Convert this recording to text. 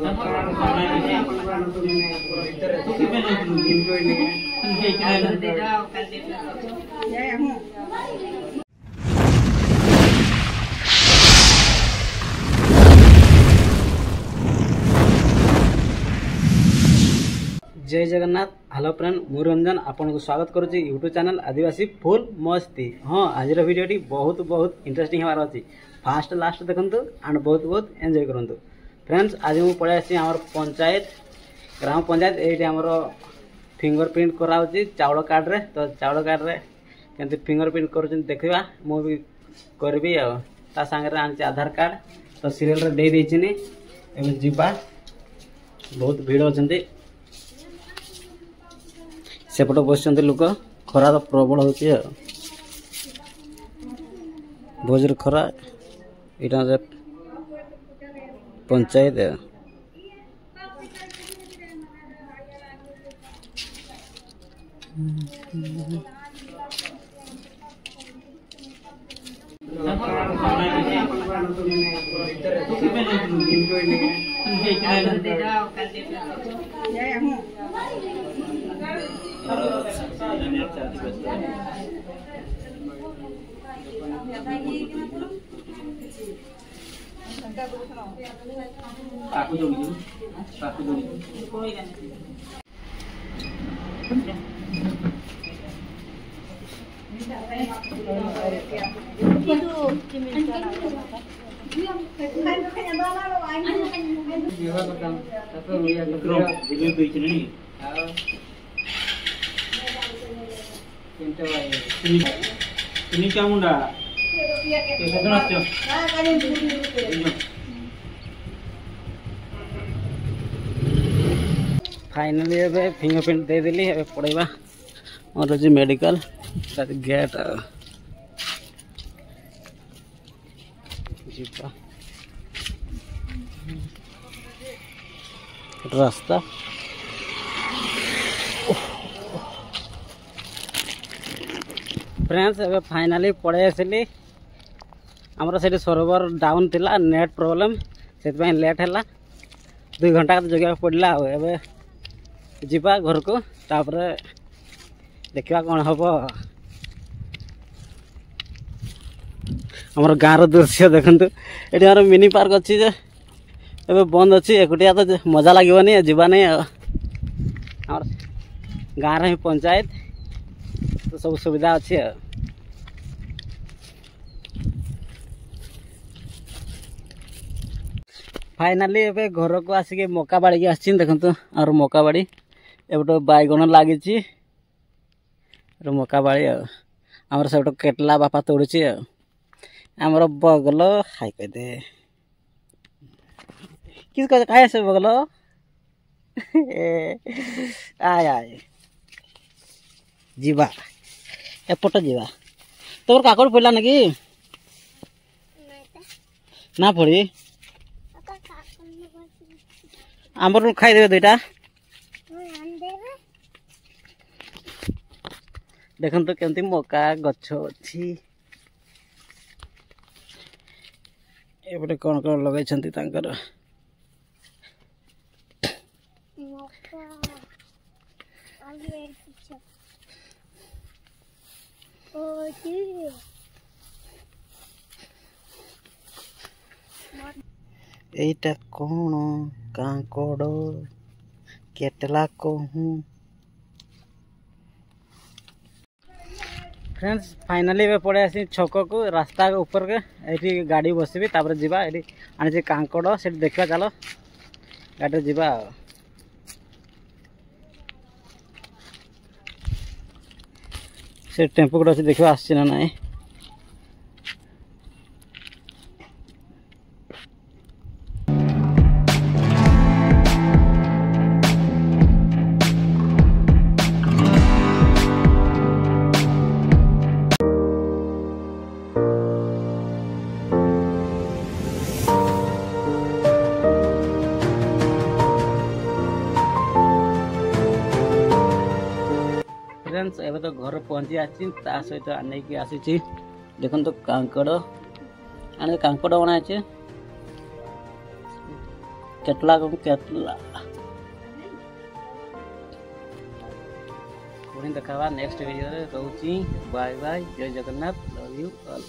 जय Jagannath. Hello friend, मु रंजन आपन को स्वागत करुच्ची यूट्यूब चैनल आदिवासी फुल मस्ती। हाँ, आज वीडियोटी बहुत बहुत इंटरेस्टिंग हमार अच्छी। फास्ट लास्ट देखु एंड बहुत बहुत एंजॉय करूँ। फ्रेंड्स, आज मुझे पढ़े आसी आम पंचायत ग्राम पंचायत ये आमर फिंगरप्रिंट कराऊँगी चाउल कार्ड रे। तो चाउल कार्ड रे केमती फिंगरप्रिंट कर देखा मुझे करी ता सागर आनी आधार कार्ड। तो सीरियल दे देनी जीवा बहुत भीड़ अच्छा सेपट बस लोक खरा तो प्रबल हो भोजर खरा यहाँ पंचायत फाइनली फिंगरप्रिंट दे देली पड़ेगा और जी मेडिकल गेट रास्ता फ्रेंड्स ए फाइनाली पड़े आसली आमर से सर्वर डाउन थिला नेट प्रॉब्लम से लेट है 2 घंटा जगह पड़ा ए जीवा घर को तापर देखा कौन हम आमर गाँव दृश्य देखते ये आम मिनी पार्क अच्छी ए बंद अच्छी एकुटिया तो मजा लगे जीवा नहीं आमर गाँव ही पंचायत तो सब सुविधा अच्छी फाइनाली ए घर को आसिक मका बाड़ी की आसी देखते और मका बाड़ी एपटे बैगण लगी मका बाड़ी आमर से केटला बापा तोड़ी आमर बगल हाई कहते किस खाए से बगल आय आय जीवा एपट जीवा तोर काकड़ पड़ा ना कि ना पड़ी आमर खाईदे 2टा देखो तो केमती मका गछ अच्छी एपटे कौन कौन लगे एटा कौन कांकड़ केटला कहूँ। फ्रेंड्स फाइनाली पड़े आसी छक को रास्ता ऊपर के ये गाड़ी बसबी तापर जीवा ये आनी कांकड़ से देखा चलो गाड़ी जीवा से टेम्पो गुड़ा अच्छी देखा आसी ना ना फ्रेंड्स एवं तो घर पहुँची आसी सहित आने आसी देखो तो कांकड़ आने कांकड़ अणा केतला केतला पुणी देखा नेक्स्ट वीडियो रे रोची बाय बाय जय जगन्नाथ लव यू ऑल।